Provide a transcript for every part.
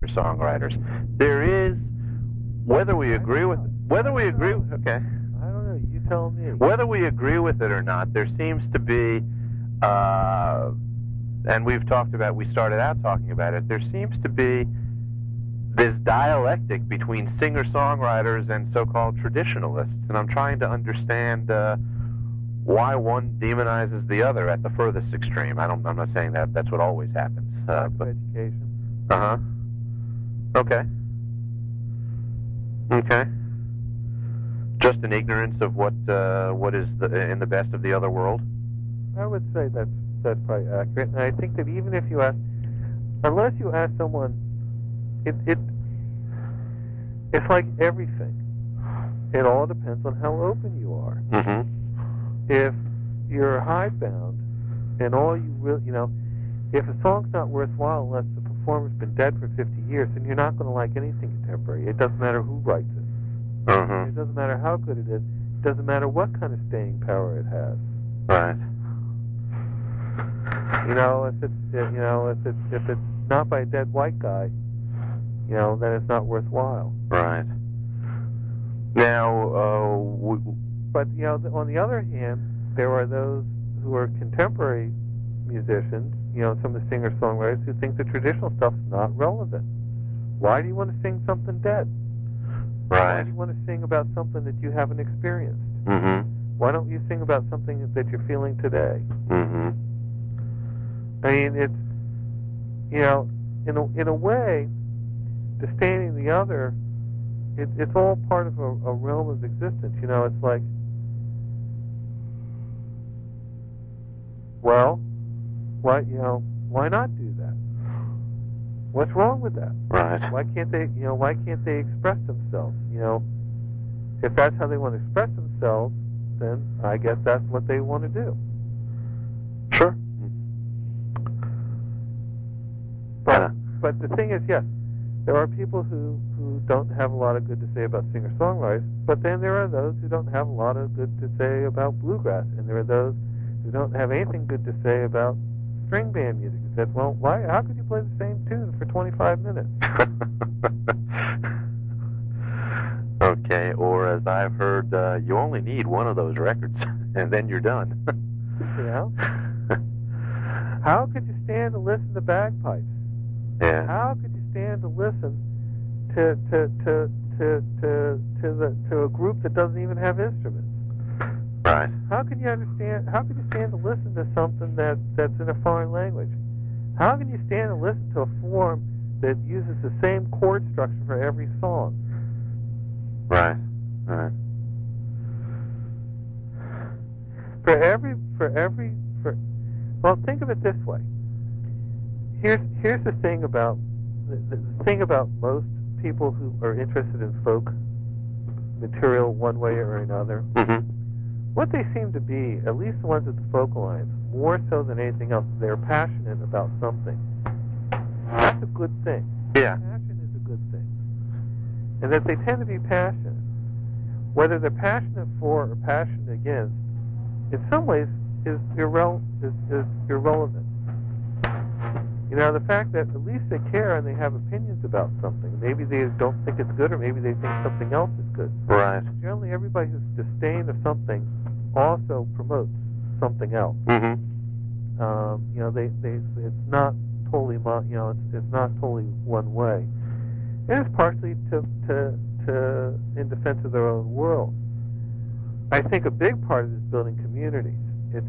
songwriters. There is, whether we agree with it, okay. I don't know. You tell me. Whether we agree with it or not, there seems to be, and we started out talking about it, there seems to be this dialectic between singer-songwriters and so-called traditionalists, and I'm trying to understand why one demonizes the other at the furthest extreme. I'm not saying that's what always happens. But education. Uh-huh. Okay. Okay. Just an ignorance of what is in the best of the other world? I would say that's probably accurate. And I think that even if you ask, unless you ask someone, it's like everything. It all depends on how open you are. Mm-hmm. If you're hidebound and all you really, if a song's not worthwhile unless the performer's been dead for 50 years, then you're not going to like anything contemporary. It doesn't matter who writes it. Mm-hmm. It doesn't matter how good it is. It doesn't matter what kind of staying power it has. Right. If it's not by a dead white guy, then it's not worthwhile. Right. Now, but on the other hand, there are those who are contemporary musicians, some of the singer-songwriters who think the traditional stuff's not relevant. Why do you want to sing something dead? right. Why do you want to sing about something that you haven't experienced? Mm-hmm. Why don't you sing about something that you're feeling today? Mm-hmm. I mean, it's, in a way, disdaining the other, it's all part of a realm of existence. It's like, well, why not do that? What's wrong with that? Right. Why can't they express themselves? If that's how they want to express themselves, then I guess that's what they want to do. Sure. But the thing is, yes, there are people who don't have a lot of good to say about singer-songwriters, but then there are those who don't have a lot of good to say about bluegrass, and there are those who don't have anything good to say about string band music. He said, well, why? How could you play the same tune for 25 minutes? Okay, or as I've heard, you only need one of those records, and then you're done. How could you stand to listen to bagpipes? Yeah. How could you stand to listen to a group that doesn't even have instruments? Right. How could you stand to listen to something that's in a foreign language? How can you stand to listen to a form that uses the same chord structure for every song? Right. Right. Well, think of it this way. Here's the thing about most people who are interested in folk material one way or another. Mm-hmm. What they seem to be, at least the ones at the Folk Alliance, more so than anything else, they're passionate about something. That's a good thing. Yeah. Passion is a good thing. And that they tend to be passionate. Whether they're passionate for or passionate against, in some ways, is irrelevant. The fact that at least they care and they have opinions about something. Maybe they don't think it's good, or maybe they think something else is good. Right. Generally, everybody who's disdain of something also promotes something else. Mm-hmm. It's not totally, it's not totally one way. And it's partially to in defense of their own world. I think a big part of it is building communities.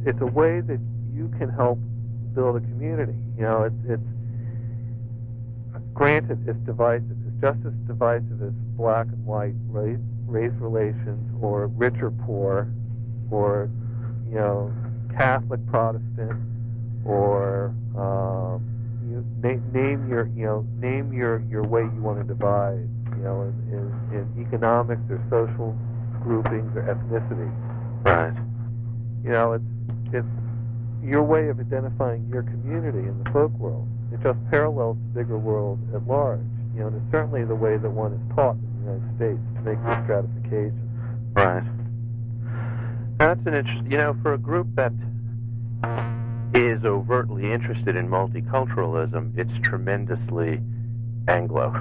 It's a way that you can help build a community. It's granted, it's divisive. It's just as divisive as black and white race relations, or rich or poor, or Catholic, Protestant, or name your way you want to divide. In economics, or social groupings, or ethnicity. Right. It's your way of identifying your community in the folk world. It just parallels the bigger world at large. And it's certainly the way that one is taught in the United States to make this stratification. Right. That's an interesting, for a group that is overtly interested in multiculturalism, it's tremendously Anglo.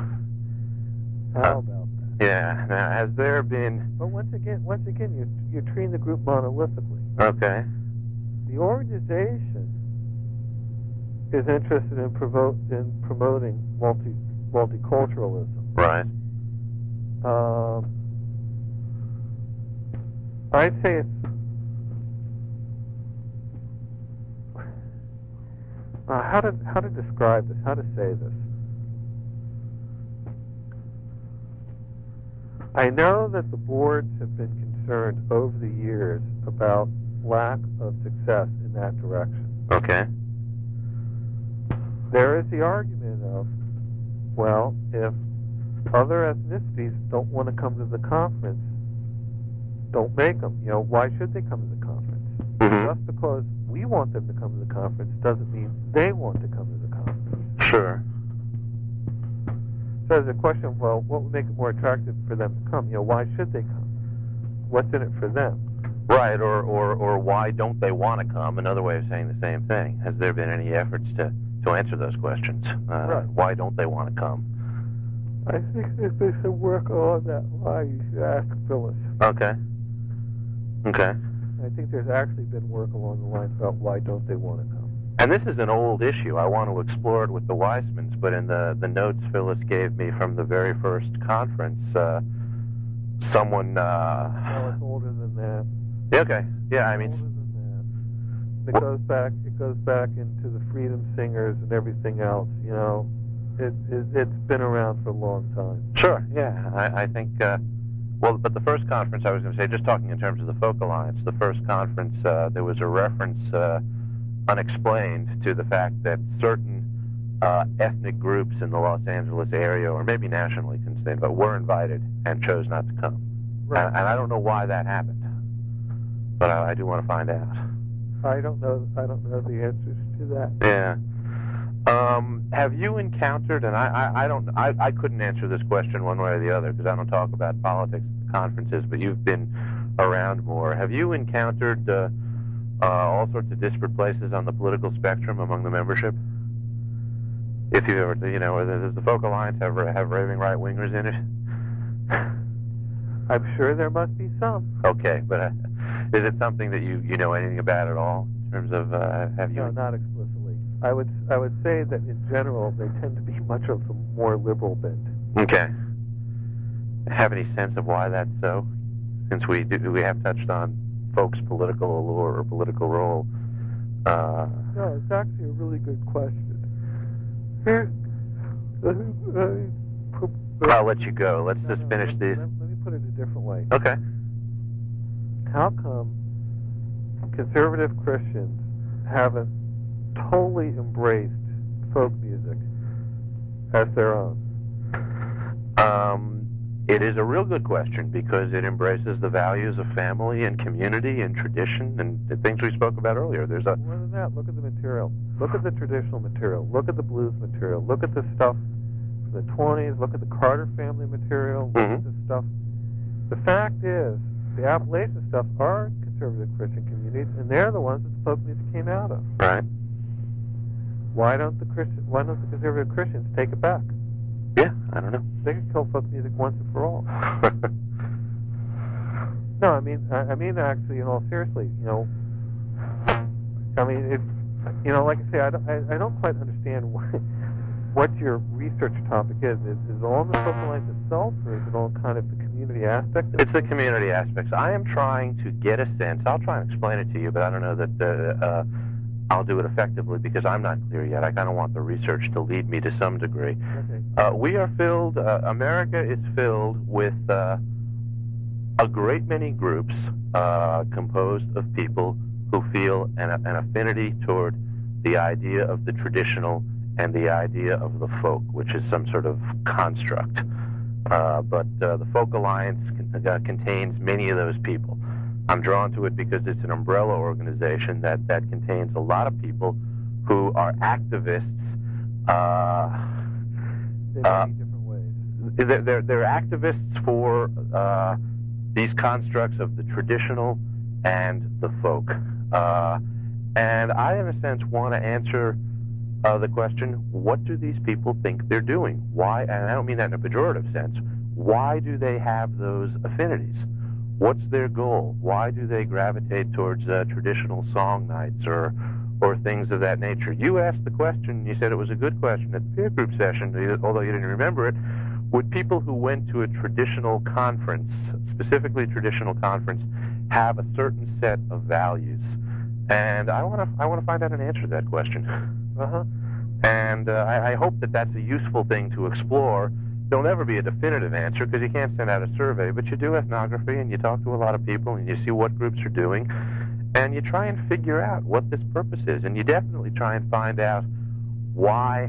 How about that? Yeah. Now, has there been... But once again, you're treating the group monolithically. Okay. The organization is interested in promoting multiculturalism. Right. I'd say it's how to describe this, how to say this. I know that the boards have been concerned over the years about lack of success in that direction. Okay. There is the argument of, well, if other ethnicities don't want to come to the conference, don't make them. Why should they come to the conference? Mm-hmm. Just because we want them to come to the conference doesn't mean they want to come to the conference. Sure. So there's a question of, well, what would make it more attractive for them to come? Why should they come? What's in it for them? Right, or why don't they want to come? Another way of saying the same thing. Has there been any efforts to answer those questions? Right. Why don't they want to come? I think if there's some work on that line, you should ask Phyllis. Okay. Okay. I think there's actually been work along the lines about why don't they want to come. And this is an old issue. I want to explore it with the Weissmans, but in the notes Phyllis gave me from the very first conference, someone... No, it's older than that. Yeah, okay. Yeah, I mean... Older than that. It goes back into the Freedom Singers and everything else, It's been around for a long time. Sure, yeah. I think... well, but the first conference, I was going to say, just talking in terms of the Folk Alliance, the first conference, there was a reference, unexplained, to the fact that certain ethnic groups in the Los Angeles area, or maybe nationally considered, but were invited and chose not to come. Right. And I don't know why that happened, but I do want to find out. I don't know the answers to that. Yeah. Have you encountered, and I couldn't answer this question one way or the other because I don't talk about politics at conferences, but you've been around more. Have you encountered all sorts of disparate places on the political spectrum among the membership? If you ever, does the Folk Alliance have raving right-wingers in it? I'm sure there must be some. Okay, but is it something that you know anything about at all in terms of have you? No, not explicitly. I would say that in general they tend to be much of the more liberal bent. Okay. Have any sense of why that's so? Since we have touched on folks' political allure or political role. No, it's actually a really good question. I'll let you go. Let's just finish these. Let me put it a different way. Okay. How come conservative Christians haven't totally embraced folk music as their own? It is a real good question because it embraces the values of family and community and tradition and the things we spoke about earlier. More than that, look at the material. Look at the traditional material. Look at the blues material. Look at the stuff from the 20s. Look at the Carter family material. Look at the stuff. The fact is, the Appalachian stuff are conservative Christian communities, and they're the ones that the folk music came out of. Right. Why don't the conservative Christians take it back? Yeah, I don't know. They could kill folk music once and for all. No, I mean actually, in all seriously, like I say, I don't quite understand what your research topic is. Is it on the Folk Alliance itself, or is it on kind of the community aspect? It's the community aspects. I am trying to get a sense. I'll try and explain it to you, but I don't know that I'll do it effectively because I'm not clear yet. I kind of want the research to lead me to some degree. Okay. We are filled, America is filled with a great many groups composed of people who feel an affinity toward the idea of the traditional and the idea of the folk, which is some sort of construct. But the Folk Alliance contains many of those people. I'm drawn to it because it's an umbrella organization that contains a lot of people who are activists. In many different ways. They're activists for these constructs of the traditional and the folk. And I, in a sense, want to answer the question, what do these people think they're doing? Why, and I don't mean that in a pejorative sense, why do they have those affinities? What's their goal? Why do they gravitate towards traditional song nights or things of that nature? You asked the question, you said it was a good question at the peer group session, although you didn't remember it. Would people who went to a traditional conference, specifically a traditional conference, have a certain set of values? And I want to find out an answer to that question. And I hope that that's a useful thing to explore. There'll never be a definitive answer because you can't send out a survey, but you do ethnography and you talk to a lot of people and you see what groups are doing, and you try and figure out what this purpose is, and you definitely try and find out why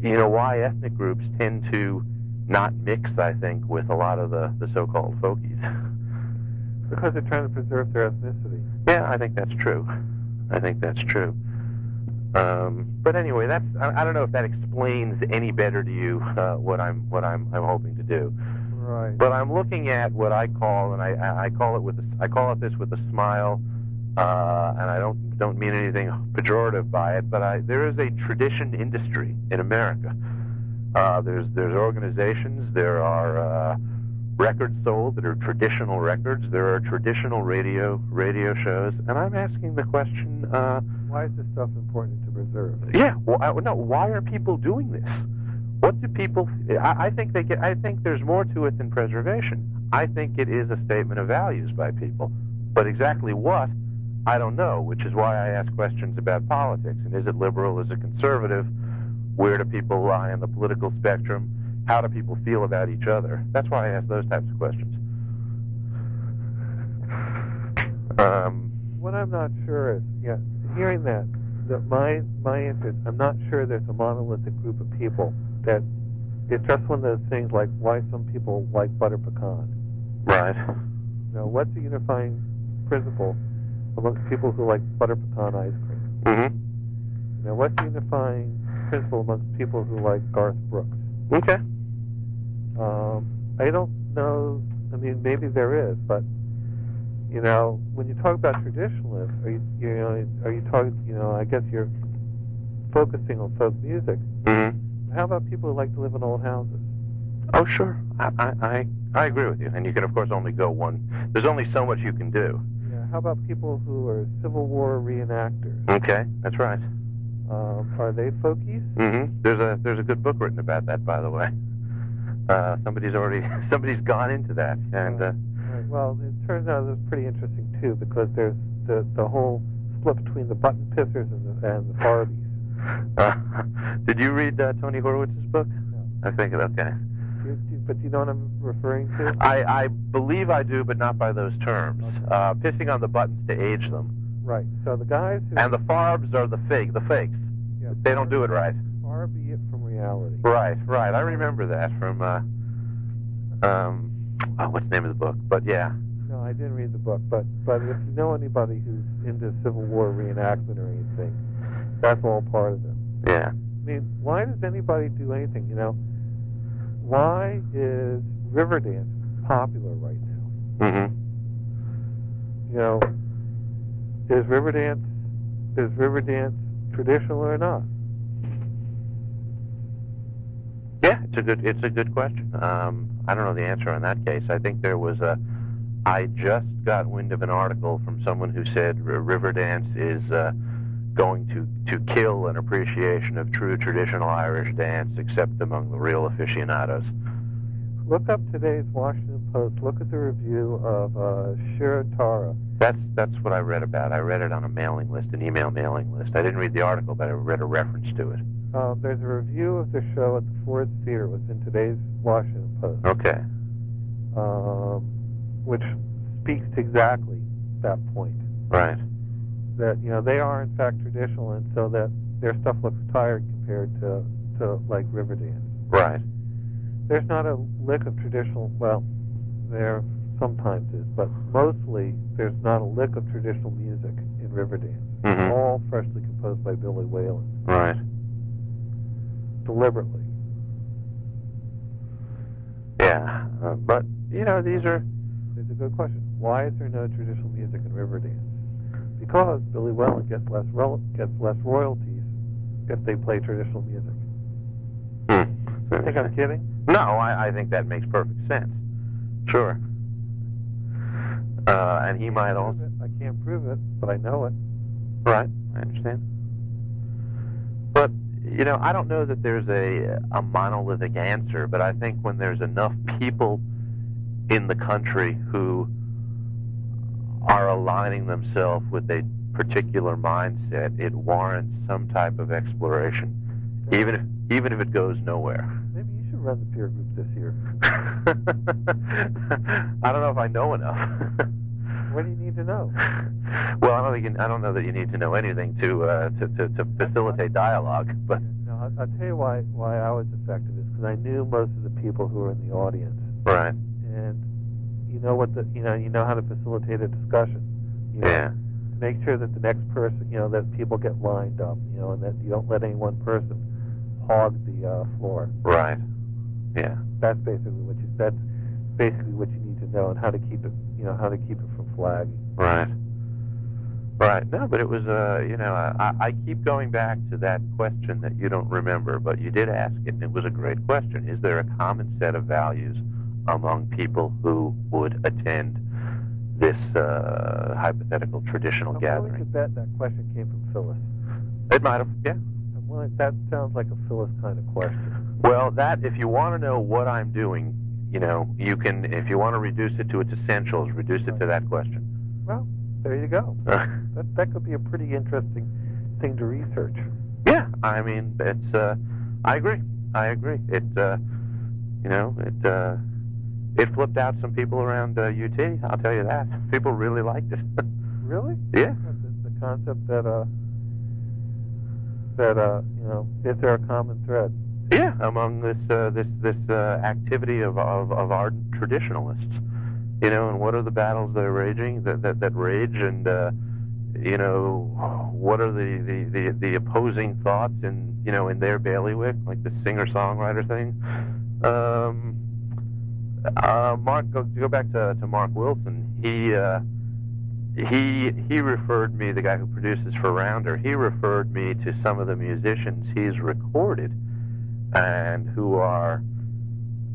why ethnic groups tend to not mix, I think, with a lot of the so-called folkies. Because they're trying to preserve their ethnicity. Yeah, I think that's true. But anyway, that's I don't know if that explains any better to you what I'm hoping to do. Right. But I'm looking at what I call, and I call it this with a smile, and I don't mean anything pejorative by it. But there is a tradition industry in America. There's organizations. There are records sold that are traditional records. There are traditional radio shows, and I'm asking the question: why is this stuff important to preserve? Yeah. Well, no. Why are people doing this? What do people? I think there's more to it than preservation. I think it is a statement of values by people, but exactly what, I don't know. Which is why I ask questions about politics. And is it liberal? Is it conservative? Where do people lie on the political spectrum? How do people feel about each other? That's why I ask those types of questions. What I'm not sure is, hearing that my answer is, I'm not sure there's a monolithic group of people that it's just one of those things like why some people like butter pecan. Right. Now, what's the unifying principle amongst people who like butter pecan ice cream? Mm-hmm. Now, what's the unifying principle amongst people who like Garth Brooks? Okay. I don't know. I mean, maybe there is, but when you talk about traditionalists, are you talking? I guess you're focusing on folk music. Mm-hmm. How about people who like to live in old houses? Oh, sure. I agree with you. And you can, of course, only go one. There's only so much you can do. Yeah. How about people who are Civil War reenactors? Okay, that's right. Are they folkies? Mm-hmm. There's a good book written about that, by the way. Somebody's gone into that, and. Right. Well, it turns out it's pretty interesting too, because there's the whole split between the button pissers and the Barbies. Did you read Tony Horowitz's book? No. I think okay. But do you know what I'm referring to? I believe I do, but not by those terms. Okay. Pissing on the buttons to age them. Right. So the guys who... And the farbs are the fakes. Yeah, they don't do it right. Far be it from reality. Right. I remember that from, what's the name of the book? But yeah. No, I didn't read the book, but if you know anybody who's into Civil War reenactment or anything, that's all part of it. Yeah. I mean, why does anybody do anything, Why is Riverdance popular right now? Mm-hmm. Is Riverdance traditional or not? Yeah, it's a good question. I don't know the answer on that case. I think there was I just got wind of an article from someone who said Riverdance is going to kill an appreciation of true traditional Irish dance, except among the real aficionados. Look up today's Washington Post. Look at the review of Shira Tara. That's what I read about. I read it on a mailing list, an email mailing list. I didn't read the article, but I read a reference to it. There's a review of the show at the Ford Theater. It was in today's Washington Post. Okay. Which speaks to exactly that point. Right. That they are in fact traditional, and so that their stuff looks tired compared to like Riverdance. Right. There's not a lick of traditional. Well, there sometimes is, but mostly there's not a lick of traditional music in Riverdance. Mm-hmm. All freshly composed by Billy Whalen. Right. Deliberately. Yeah, but these are. It's a good question. Why is there no traditional music in Riverdance? because Billy Whalen gets less royalties if they play traditional music. You think I'm kidding? No, I think that makes perfect sense. Sure. And he might also... I can't prove it, but I know it. Right, I understand. But, I don't know that there's a monolithic answer, but I think when there's enough people in the country who are aligning themselves with a particular mindset, it warrants some type of exploration, even if it goes nowhere. Maybe you should run the peer group this year. I don't know if I know enough. What do you need to know? Well, I don't know that you need to know anything to facilitate dialogue. But no, I'll tell you why I was effective is because I knew most of the people who were in the audience. Right. And you know how to facilitate a discussion. Yeah. To make sure that the next person, that people get lined up, and that you don't let any one person hog the floor. Right. Yeah. That's basically what you need to know, and how to keep it, how to keep it from flagging. Right. Right. No, but it was, I keep going back to that question that you don't remember, but you did ask it, and it was a great question. Is there a common set of values among people who would attend this hypothetical traditional gathering? I'm willing to bet that question came from Phyllis. It might have, yeah. That sounds like a Phyllis kind of question. Well, if you want to know what I'm doing, you can, if you want to reduce it to its essentials, reduce it to that question. Well, there you go. That could be a pretty interesting thing to research. Yeah, I mean, it's, I agree. It flipped out some people around UT, I'll tell you that. People really liked it. Really? Yeah. The concept that is there a common thread? Yeah, among this activity of ardent traditionalists, and what are the battles that are raging, that rage, and what are the opposing thoughts in their bailiwick, like the singer-songwriter thing. Mark, go back to Mark Wilson. He referred me, the guy who produces for Rounder. He referred me to some of the musicians he's recorded, and who are,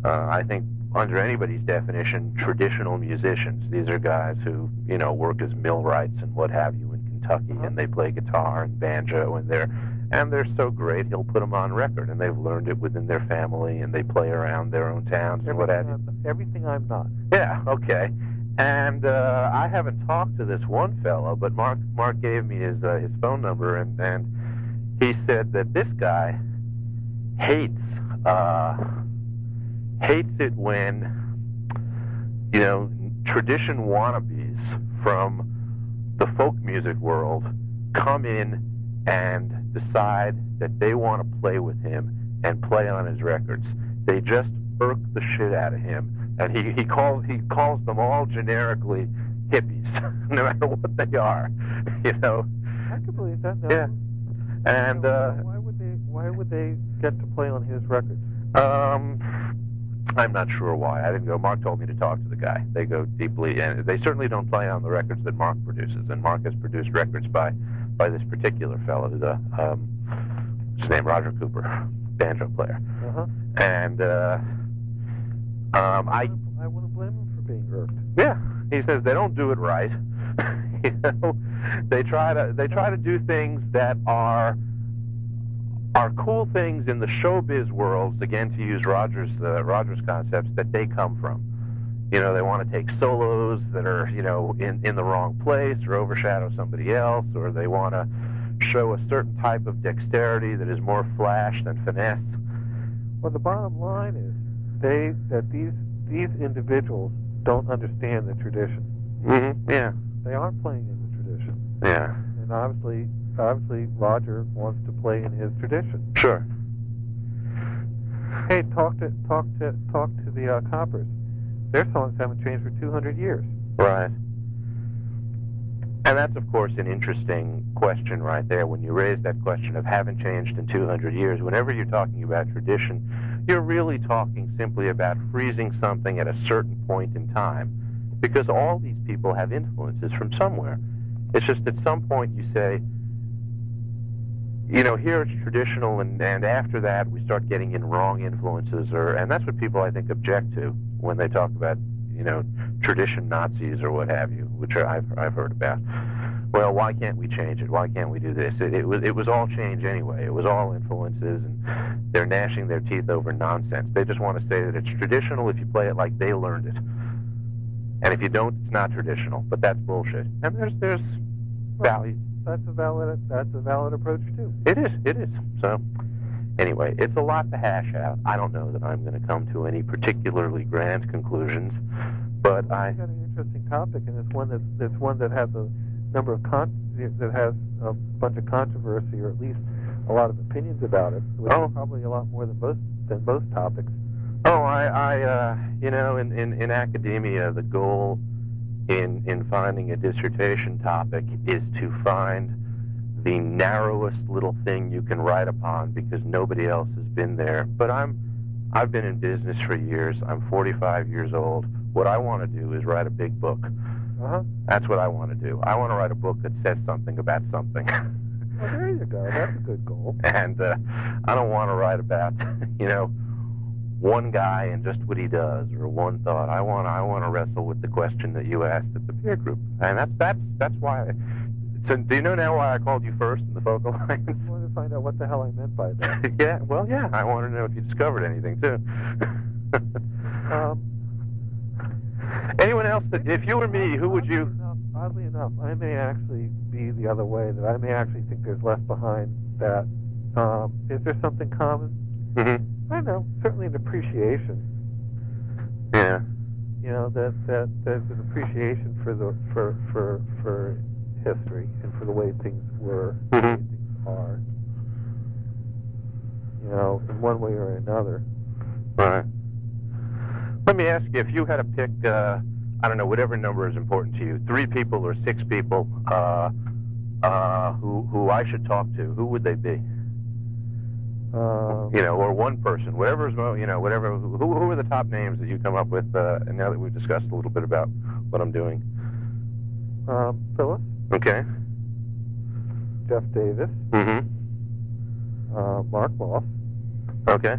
I think, under anybody's definition, traditional musicians. These are guys who, work as millwrights and what have you in Kentucky, and they play guitar and banjo, and they're so great, he'll put them on record, and they've learned it within their family, and they play around their own towns and what have you. Everything I'm not. Yeah, okay. And I haven't talked to this one fellow, but Mark gave me his phone number, and he said that this guy hates it when tradition wannabes from the folk music world come in and decide that they want to play with him and play on his records. They just irk the shit out of him, and he calls them all generically hippies, no matter what they are. I can believe that. No. Yeah. And why would they get to play on his records? I'm not sure why. I didn't go. Mark told me to talk to the guy. They go deeply, and they certainly don't play on the records that Mark produces. And Mark has produced records by this particular fellow, who's his name Roger Cooper, banjo player. Uh-huh. And I wouldn't blame him for being irked. Yeah, he says they don't do it right. They try to do things that are cool things in the showbiz worlds, again, to use Roger's concepts, that they come from. They want to take solos that are, in the wrong place or overshadow somebody else, or they want to show a certain type of dexterity that is more flash than finesse. Well, the bottom line is that these individuals don't understand the tradition. Mm-hmm. Yeah. They aren't playing in the tradition. Yeah. And obviously Roger wants to play in his tradition. Sure. Hey, talk to the Coppers. Their songs haven't changed for 200 years. Right. And that's, of course, an interesting question right there. When you raise that question of haven't changed in 200 years, whenever you're talking about tradition, you're really talking simply about freezing something at a certain point in time, because all these people have influences from somewhere. It's just at some point you say, here it's traditional, and after that we start getting in wrong influences, and that's what people, I think, object to when they talk about, tradition Nazis or what have you, which I've heard about. Well, why can't we change it? Why can't we do this? It was all change anyway. It was all influences, and they're gnashing their teeth over nonsense. They just want to say that it's traditional if you play it like they learned it, and if you don't, it's not traditional. But that's bullshit. And there's value. That's a valid approach too. It is. So anyway, it's a lot to hash out. I don't know that I'm going to come to any particularly grand conclusions, but It's got an interesting topic, and it's one that has a number of that has a bunch of controversy, or at least a lot of opinions about it, which is probably a lot more than most topics. Oh, in academia, the goal in finding a dissertation topic is to find the narrowest little thing you can write upon, because nobody else has been there. But I've been in business for years. I'm 45 years old. What I want to do is write a big book. That's what I want to do. I want to write a book that says something about something. Well, there you go. That's a good goal. And I don't want to write about, one guy and just what he does, or one thought. I want to wrestle with the question that you asked at the peer group, and that's why. So, do you know now why I called you first in the focal lines? I wanted to find out what the hell I meant by that. Yeah. I want to know if you discovered anything too. Anyone else? If you were me, who would you? Oddly enough, I may actually be the other way. That I may actually think there's less behind that. Is there something common? Mm-hmm. I don't know. Certainly an appreciation. Yeah. That there's an appreciation for history and for the way things were, the way things are. In one way or another. Right. Let me ask you, if you had to pick, I don't know, whatever number is important to you, 3 people or 6 people, who I should talk to, who would they be? Or one person, whatever. Who are the top names that you come up with? And now that we've discussed a little bit about what I'm doing, Phyllis. Okay. Jeff Davis. Mm-hmm. Mark Moss. Okay.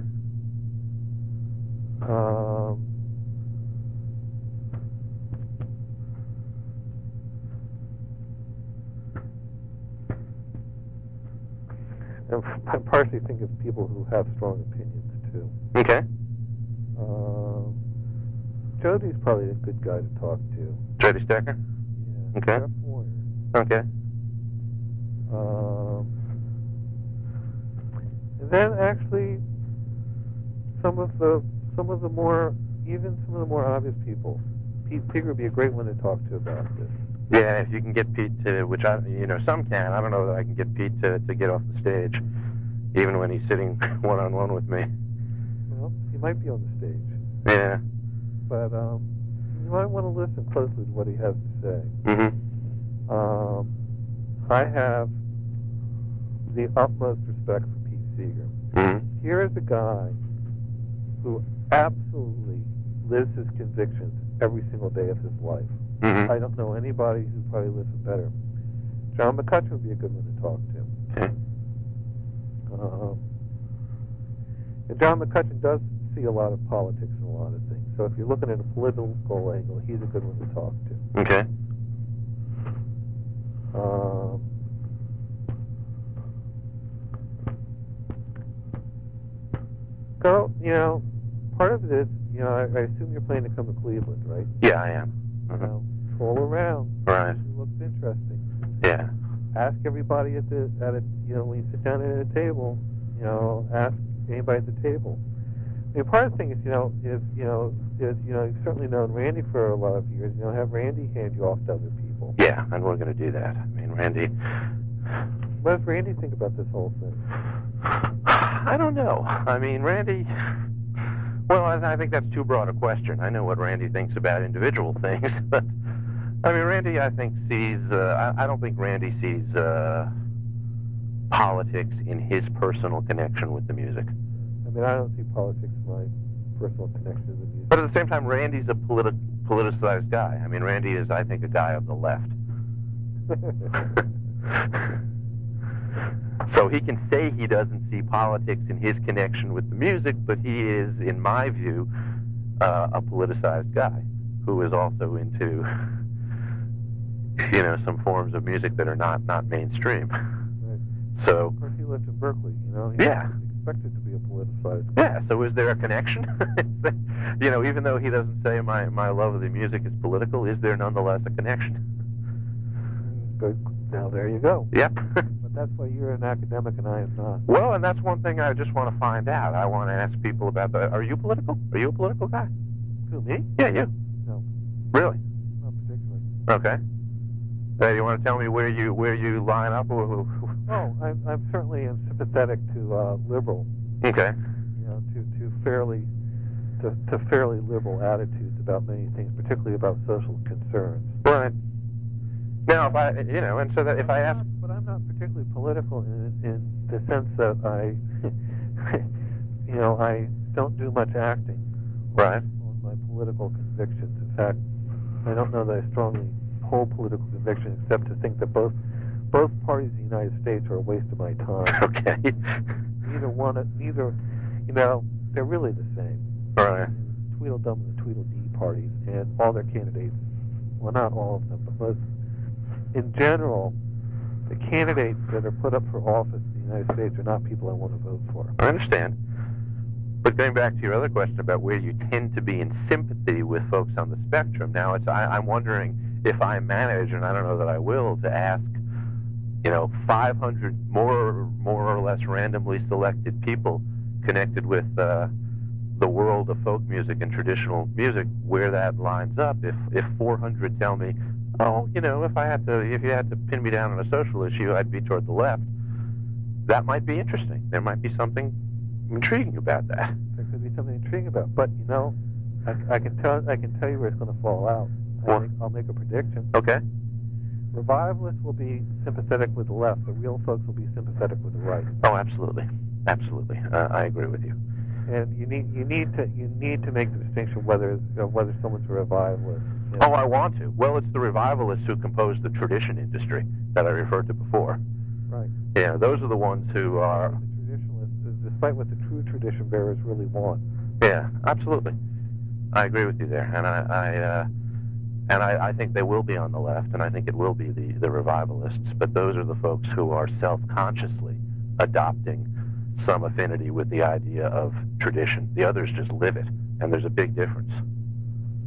And I partially think of people who have strong opinions too. Okay. Jody's probably a good guy to talk to. Jody Stecker? Yeah. Okay. Jeff Warner. Okay. And then actually some of the more obvious people. Pete Seeger would be a great one to talk to about this. Yeah, if you can get Pete to, which some can. I don't know that I can get Pete to get off the stage, even when he's sitting one-on-one with me. Well, he might be on the stage. Yeah. But you might want to listen closely to what he has to say. Mm-hmm. I have the utmost respect for Pete Seeger. Mm-hmm. Here is a guy who absolutely lives his convictions every single day of his life. Mm-hmm. I don't know anybody who probably lives it better. John McCutcheon would be a good one to talk to. Okay. And John McCutcheon does see a lot of politics and a lot of things. So if you're looking at a political angle, he's a good one to talk to. Okay. So, part of it is, I assume you're planning to come to Cleveland, right? Yeah, I am. Mm-hmm. Troll around. Right. It looks interesting. Yeah. Ask everybody when you sit down at a table, ask anybody at the table. I mean, part of the thing is, you've certainly known Randy for a lot of years. Have Randy hand you off to other people. Yeah, and we're going to do that. I mean, Randy. What does Randy think about this whole thing? I don't know. I mean, Randy. Well, I think that's too broad a question. I know what Randy thinks about individual things, but I mean, Randy, I think sees. I don't think Randy sees politics in his personal connection with the music. I mean, I don't see politics in my personal connection to the music. But at the same time, Randy's a politicized guy. I mean, Randy is, I think, a guy of the left. So he can say he doesn't see politics in his connection with the music, but he is, in my view, a politicized guy who is also into, some forms of music that are not mainstream. Right. So, of course, he lived in Berkeley. He's expected to be a politicized guy. Yeah. So, is there a connection? Even though he doesn't say my love of the music is political, is there nonetheless a connection? Good. Now there you go. Yep. But that's why you're an academic and I am not. Well, and that's one thing I just want to find out. I want to ask people about that. Are you political? Are you a political guy? Who, me? Yeah, you. No. Really? Not particularly. Okay. You want to tell me where you line up? Oh, I'm certainly sympathetic to liberal. Okay. To fairly liberal attitudes about many things, particularly about social concerns. Right. Now, if I, and so that if I ask, but I'm not particularly political in the sense that I, I don't do much acting. Right. On my political convictions. In fact, I don't know that I strongly hold political conviction, except to think that both parties in the United States are a waste of my time. Okay. Neither, they're really the same. Right. Tweedledum and the Tweedledee parties, and all their candidates. Well, not all of them, but most. In general, the candidates that are put up for office in the United States are not people I want to vote for. I understand. But going back to your other question about where you tend to be in sympathy with folks on the spectrum, now I'm wondering if I manage, and I don't know that I will, to ask, 500 more or less randomly selected people connected with the world of folk music and traditional music, where that lines up. If 400 tell me, oh, if you had to pin me down on a social issue, I'd be toward the left. That might be interesting. There might be something intriguing about that. There could be something intriguing about it. But I can tell you where it's going to fall out. I'll make a prediction. Okay. Revivalists will be sympathetic with the left, but real folks will be sympathetic with the right. Oh, absolutely. I agree with you. And you need to make the distinction whether someone's a revivalist. Oh, I want to. Well, it's the revivalists who composed the tradition industry that I referred to before. Right. Yeah, those are the ones who are the traditionalists, despite what the true tradition bearers really want. Yeah, absolutely. I agree with you there, and I think they will be on the left, and I think it will be the revivalists. But those are the folks who are self-consciously adopting some affinity with the idea of tradition. The others just live it, and there's a big difference.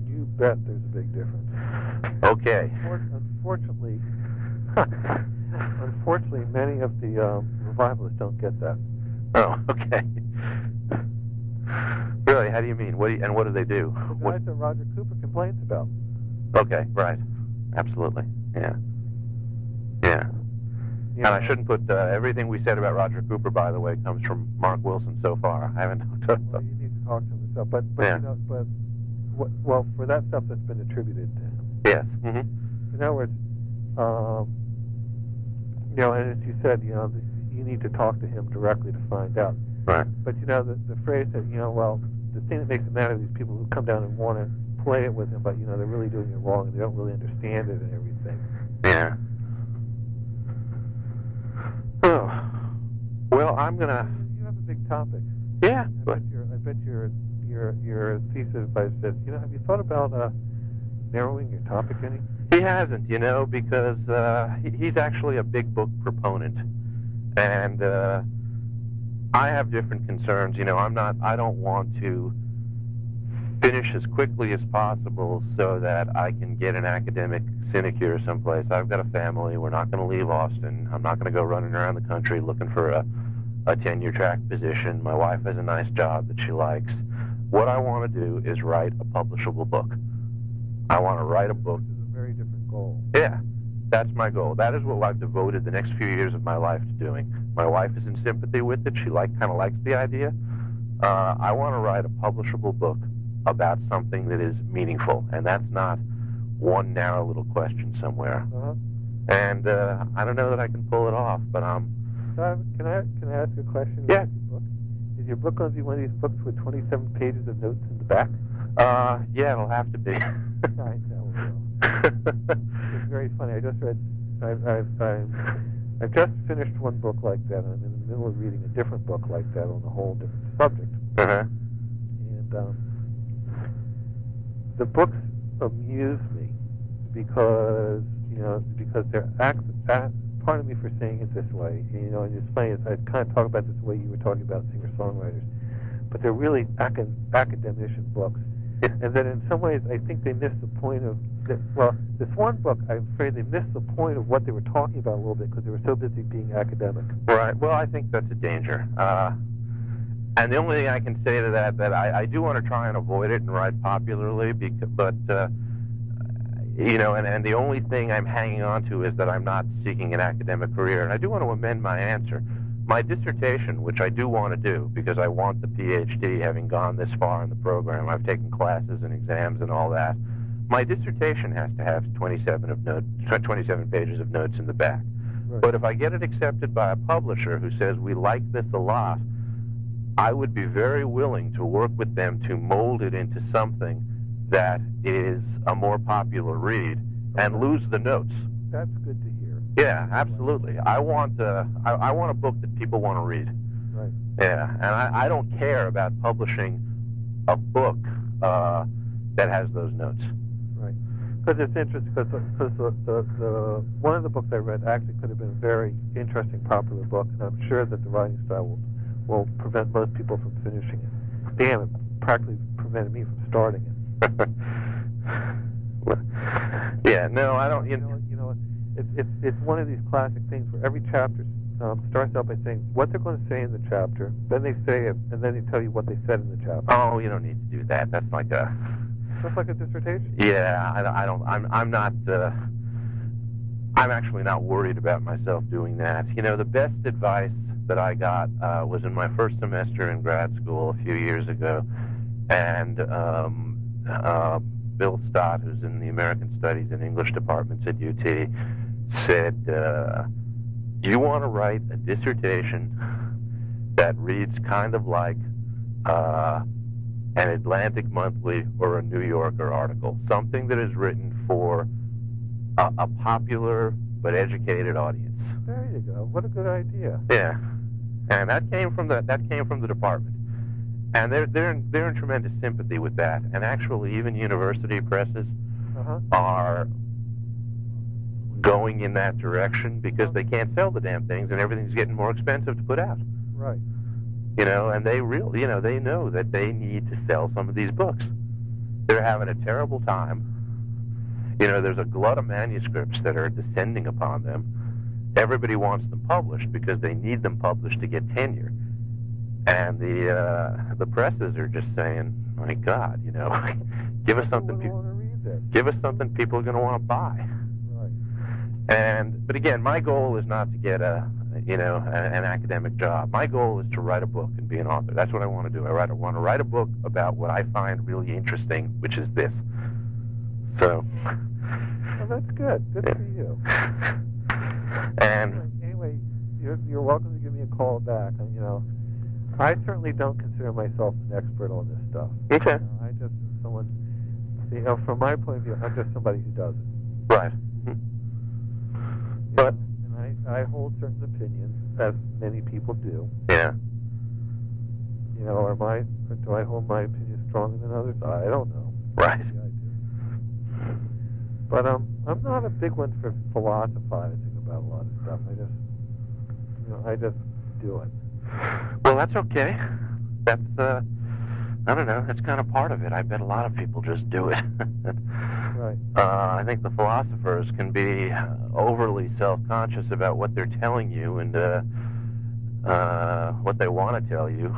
You bet there's a big difference. Okay. Unfortunately, many of the revivalists don't get that. Oh, okay. Really? How do you mean? What do they do? The guys that Roger Cooper complains about. Okay, right. Absolutely. Yeah. And I shouldn't put everything we said about Roger Cooper, by the way, comes from Mark Wilson so far. I haven't talked to him. You need to talk to him and stuff. But for that stuff that's been attributed to him. Yes. Mm-hmm. In other words, and as you said, you need to talk to him directly to find out. Right. But the phrase that the thing that makes it matter are these people who come down and want to play it with him, but they're really doing it wrong and they don't really understand it and everything. Yeah. Oh. Well, I'm gonna. You have a big topic. Yeah. I bet your thesis advisor says, have you thought about narrowing your topic any? He hasn't, because he's actually a big book proponent, and I have different concerns. I don't want to finish as quickly as possible so that I can get an academic sinecure someplace. I've got a family. We're not going to leave Austin. I'm not going to go running around the country looking for a tenure track position. My wife has a nice job that she likes. What I want to do is write a publishable book. I want to write a book. This is a very different goal. Yeah, that's my goal. That is what I've devoted the next few years of my life to doing. My wife is in sympathy with it. She kind of likes the idea. I want to write a publishable book about something that is meaningful, and that's not one narrow little question somewhere. Uh-huh. And I don't know that I can pull it off, but Can I ask you a question? Yeah. Is your book going to be one of these books with 27 pages of notes in the back? Yeah, it'll have to be. I know. It's very funny. I just read I've just finished one book like that. I'm in the middle of reading a different book like that on a whole different subject. Uh-huh. And the books amuse me because they're part of me for saying it this way. And it's funny. I kind of talk about this the way you were talking about singer-songwriters, but they're really academician books. And then in some ways, I think they miss the point of this one book, I'm afraid they missed the point of what they were talking about a little bit because they were so busy being academic. Right. Well, I think that's a danger. And the only thing I can say to that I do want to try and avoid it and write popularly, but and the only thing I'm hanging on to is that I'm not seeking an academic career. And I do want to amend my answer. My dissertation, which I do want to do because I want the PhD, having gone this far in the program, I've taken classes and exams and all that. My dissertation has to have 27 pages of notes in the back. Right. But if I get it accepted by a publisher who says we like this a lot, I would be very willing to work with them to mold it into something that is a more popular read and lose the notes. That's good to hear. Yeah, absolutely. I want a book that people want to read. Right. Yeah, and I don't care about publishing a book that has those notes. Right. Because it's interesting, because the one of the books I read actually could have been a very interesting, popular book, and I'm sure that the writing style will prevent most people from finishing it. Damn, it practically prevented me from starting it. Yeah, no, I don't. It's one of these classic things where every chapter starts out by saying what they're going to say in the chapter, then they say it, and then they tell you what they said in the chapter. Oh, you don't need to do that. That's like a. Just like a dissertation. Yeah, I don't. I'm not. I'm actually not worried about myself doing that. The best advice that I got was in my first semester in grad school a few years ago, and Bill Stott, who's in the American Studies and English departments at UT, said, you want to write a dissertation that reads kind of like an Atlantic Monthly or a New Yorker article, something that is written for a popular but educated audience. There you go. What a good idea. Yeah, and that came from the department. And they're in tremendous sympathy with that. And actually, even university presses are going in that direction because they can't sell the damn things, and everything's getting more expensive to put out. Right. And they really, they know that they need to sell some of these books. They're having a terrible time. There's a glut of manuscripts that are descending upon them. Everybody wants them published because they need them published to get tenure. And the presses are just saying, "My God, give us something. Give us something people are going to want to buy." Right. But again, my goal is not to get an academic job. My goal is to write a book and be an author. That's what I want to do. I want to write a book about what I find really interesting, which is this. So. Well, that's good. Good for you. And anyway, you're welcome to give me a call back. I certainly don't consider myself an expert on this stuff. Okay. I just am someone. From my point of view, I'm just somebody who does it. Right. But and I hold certain opinions, as many people do. Yeah. Do I hold my opinions stronger than others? I don't know. Right. Maybe I do. But I'm not a big one for philosophizing about a lot of stuff. I just do it. Well, that's okay. That's I don't know. That's kind of part of it. I bet a lot of people just do it. Right. I think the philosophers can be overly self-conscious about what they're telling you and what they want to tell you,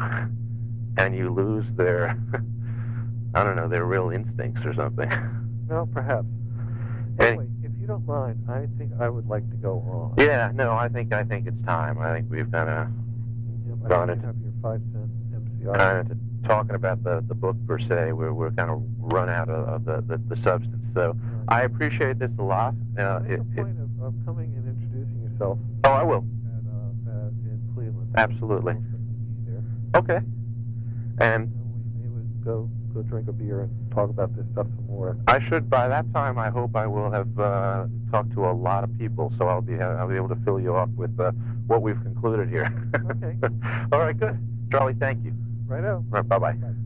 and you lose their, their real instincts or something. Well, perhaps. Anyway, if you don't mind, I think I would like to go on. Yeah, no, I think it's time. I think we've kind of gone into have your 5-cent MCR. Kind of talking about the book per se. We're kind of run out of the substance. So I appreciate this a lot. Make a point of coming and introducing yourself. Oh, I will. In Cleveland. Absolutely. I'll certainly be there. Okay. And we would go go drink a beer and talk about this stuff some more. I should. By that time, I hope I will have talked to a lot of people, so I'll be able to fill you up with what we've concluded here. Okay. All right, good. Charlie, thank you. Righto. All right, bye-bye. Bye.